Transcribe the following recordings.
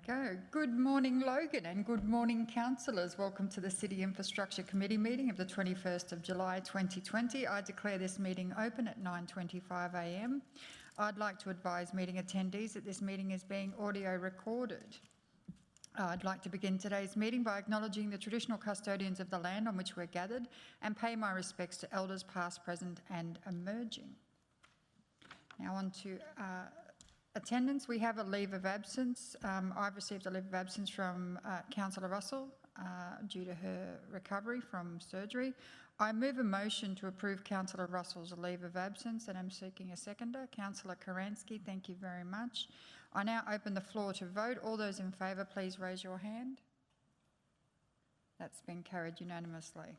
go. Good morning, Logan, and good morning, councillors. Welcome to the City Infrastructure Committee meeting of the 21st of July 2020. I declare this meeting open at 9:25 a.m. I'd like to advise meeting attendees that this meeting is being audio recorded. I'd like to begin today's meeting by acknowledging the traditional custodians of the land on which we're gathered and pay my respects to elders past, present and emerging. Now on to attendance. We have a leave of absence. I've received a leave of absence from Councillor Russell due to her recovery from surgery. I move a motion to approve Councillor Russell's leave of absence and I'm seeking a seconder. Councillor Kerensky, thank you very much. I now open the floor to vote. All those in favour, please raise your hand. That's been carried unanimously.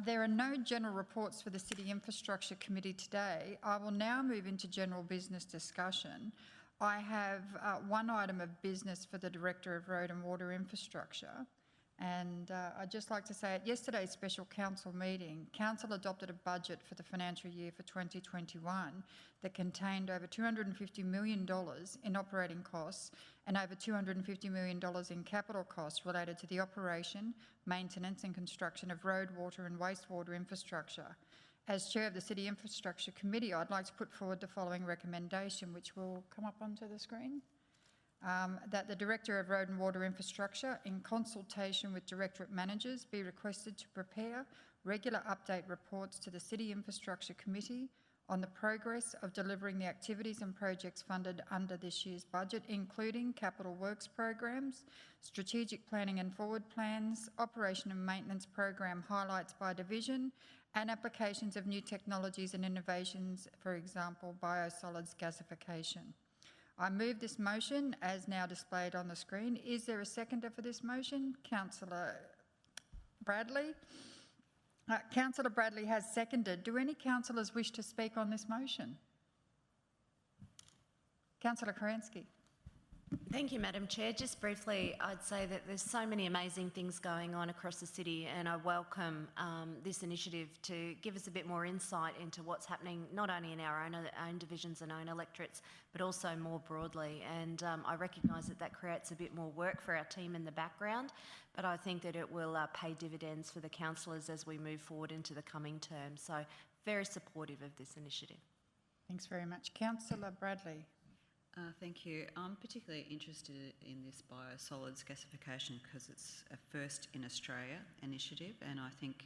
There are no general reports for the City Infrastructure Committee today. I will now move into general business discussion. I have one item of business for the Director of Road and Water Infrastructure. And I'd just like to say at yesterday's special council meeting, Council adopted a budget for the financial year for 2021 that contained over $250 million in operating costs and over $250 million in capital costs related to the operation, maintenance and construction of road, water and wastewater infrastructure. As Chair of the City Infrastructure Committee, I'd like to put forward the following recommendation, which will come up onto the screen. That the Director of Road and Water Infrastructure, in consultation with Directorate Managers, be requested to prepare regular update reports to the City Infrastructure Committee on the progress of delivering the activities and projects funded under this year's budget, including capital works programs, strategic planning and forward plans, operation and maintenance program highlights by division, and applications of new technologies and innovations, for example, biosolids gasification. I move this motion as now displayed on the screen. Is there a seconder for this motion? Councillor Bradley. Councillor Bradley has seconded. Do any councillors wish to speak on this motion? Councillor Kerensky. Thank you, Madam Chair. Just briefly, I'd say that there's so many amazing things going on across the city and I welcome this initiative to give us a bit more insight into what's happening not only in our own divisions and own electorates, but also more broadly. And I recognise that that creates a bit more work for our team in the background, but I think that it will pay dividends for the councillors as we move forward into the coming term. So very supportive of this initiative. Thanks very much. Councillor Bradley. Thank you. I'm particularly interested in this biosolids gasification because it's a first in Australia initiative, and I think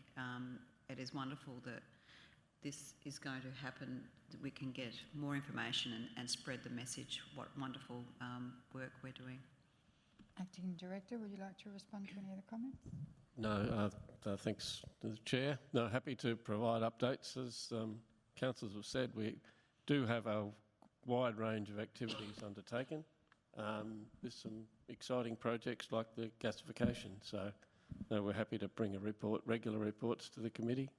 it is wonderful that this is going to happen, that we can get more information and spread the message, what wonderful work we're doing. Acting Director, would you like to respond to any of the comments? No, thanks to the Chair. No, happy to provide updates. As councillors have said, we do have a wide range of activities undertaken with some exciting projects like the gasification. So we're happy to bring regular reports to the committee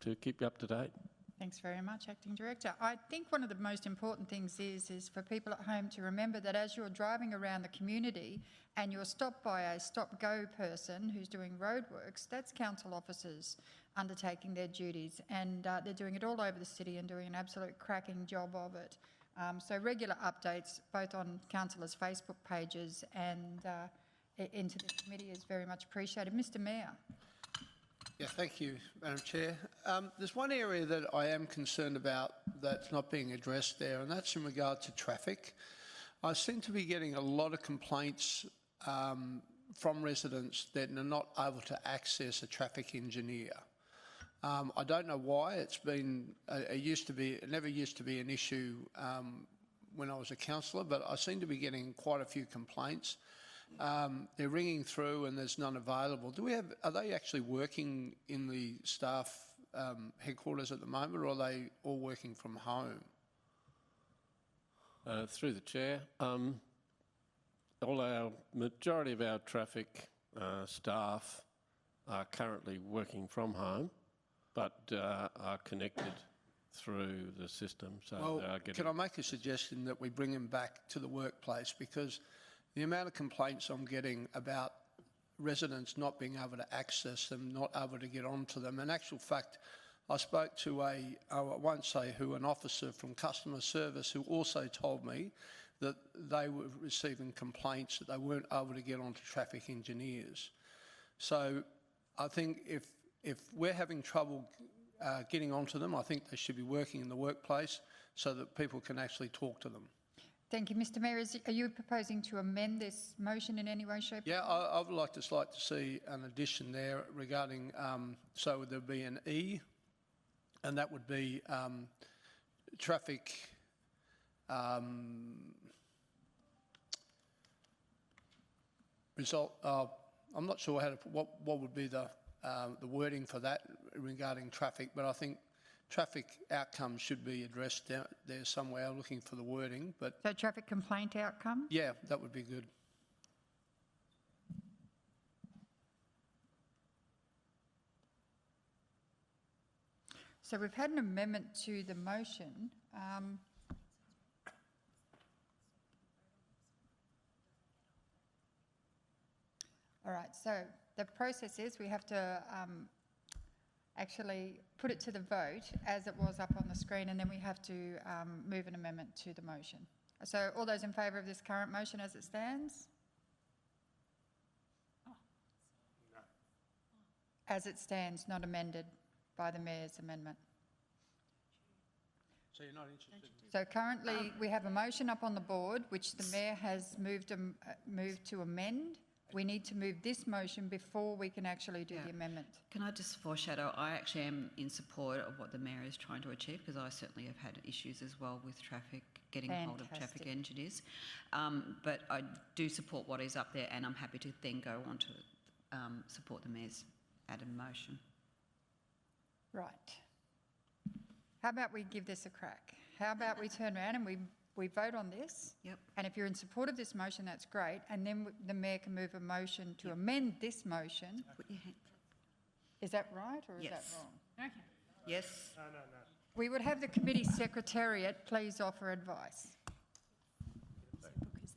to keep you up to date. Thanks very much, Acting Director. I think one of the most important things is for people at home to remember that as you're driving around the community and you're stopped by a stop-go person who's doing roadworks, that's council officers undertaking their duties, and they're doing it all over the city and doing an absolute cracking job of it. So regular updates both on councillors' Facebook pages and into the committee is very much appreciated. Mr Mayor. Yeah, thank you, Madam Chair. There's one area that I am concerned about that's not being addressed there, and that's in regard to traffic. I seem to be getting a lot of complaints from residents that are not able to access a traffic engineer. I don't know why. It never used to be an issue when I was a councillor, but I seem to be getting quite a few complaints. They're ringing through and there's none available. Are they actually working in the staff headquarters at the moment, or are they all working from home? Through the Chair, majority of our traffic staff are currently working from home, but are connected through the system. So can I make a suggestion that we bring them back to the workplace, because the amount of complaints I'm getting about residents not being able to access them, not able to get onto them. In actual fact, I spoke to I won't say who, an officer from customer service who also told me that they were receiving complaints that they weren't able to get onto traffic engineers. So I think if we're having trouble getting onto them, I think they should be working in the workplace so that people can actually talk to them. Thank you, Mr Mayor. Are you proposing to amend this motion in any way, shape? Yeah, I would like to see an addition there regarding, so there'd be an E, and that would be traffic result. I'm not sure how to put, what would be the wording for that regarding traffic, but I think traffic outcomes should be addressed there somewhere. Looking for the wording, but So traffic complaint outcome? yeah, that would be good. So we've had an amendment to the motion. All right, so the process is we have to actually put it to the vote as it was up on the screen, and then we have to move an amendment to the motion. So all those in favour of this current motion as it stands? As it stands, not amended by the Mayor's amendment. So you're not interested? So currently, we have a motion up on the board, which the Mayor has moved to amend. We need to move this motion before we can actually do the amendment. Can I just foreshadow? I actually am in support of what the Mayor is trying to achieve, because I certainly have had issues as well with traffic, getting hold of traffic Fantastic. engineers. But I do support what is up there, and I'm happy to then go on to support the Mayor's added motion. Right. How about we give this a crack? How about we turn around and we vote on this? Yep. And if you're in support of this motion, that's great. And then the Mayor can move a motion to amend this motion. Put your hand. Is that right or is that Yes. wrong? Okay. Yes. We would have the committee secretariat please offer advice. Because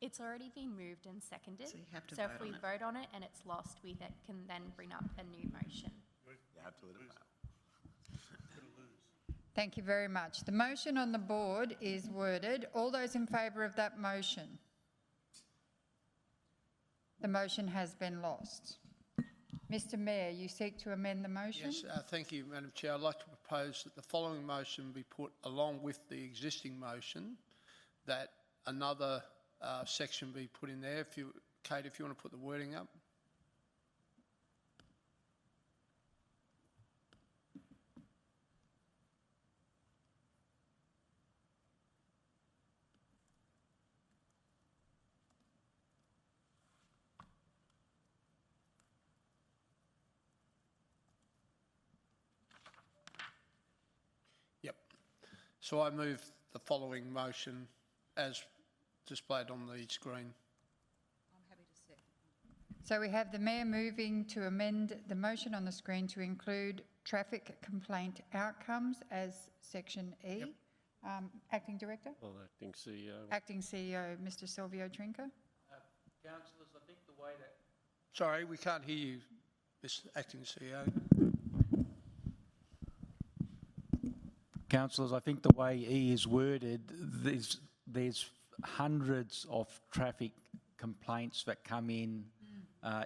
it's already been moved and seconded. So you have to So vote if we on it. vote on it and it's lost, we can then bring up a new motion. Thank you very much. The motion on the board is worded. All those in favour of that motion? The motion has been lost. Mr Mayor, you seek to amend the motion? Yes, thank you, Madam Chair. I'd like to propose that the following motion be put along with the existing motion, that another section be put in there. Kate, if you want to put the wording up. Yep. So I move the following motion as displayed on the screen. I'm happy to second. So we have the Mayor moving to amend the motion on the screen to include traffic complaint outcomes as section E. Yep. Acting Director? Well, acting CEO. Acting CEO, Mr Silvio Trinca. Councillors, I think the way that Sorry, we can't hear you, Mr Acting CEO. Councillors, I think the way E is worded, there's hundreds of traffic complaints that come in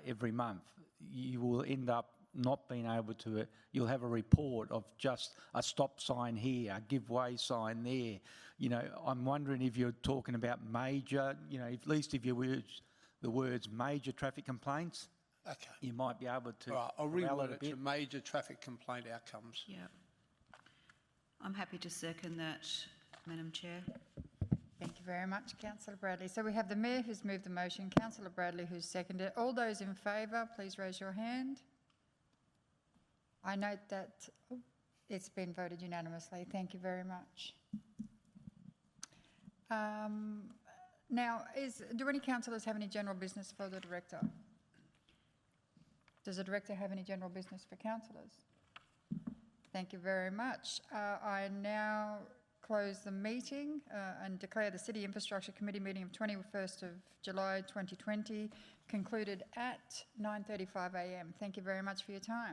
every month. You will end up not being able to, you'll have a report of just a stop sign here, a give way sign there. You know, I'm wondering if you're talking about major, you know, at least if you use the words major traffic complaints, Okay. you might be able to All right, I'll corral reword a it to bit. major traffic complaint outcomes. Yeah. I'm happy to second that, Madam Chair. Thank you very much, Councillor Bradley. So we have the Mayor who's moved the motion, Councillor Bradley who's seconded. All those in favour, please raise your hand. I note that it's been voted unanimously. Thank you very much. Now, do any councillors have any general business for the Director? Does the Director have any general business for councillors? Thank you very much. I now close the meeting and declare the City Infrastructure Committee meeting of 21st of July 2020 concluded at 9:35 a.m. Thank you very much for your time.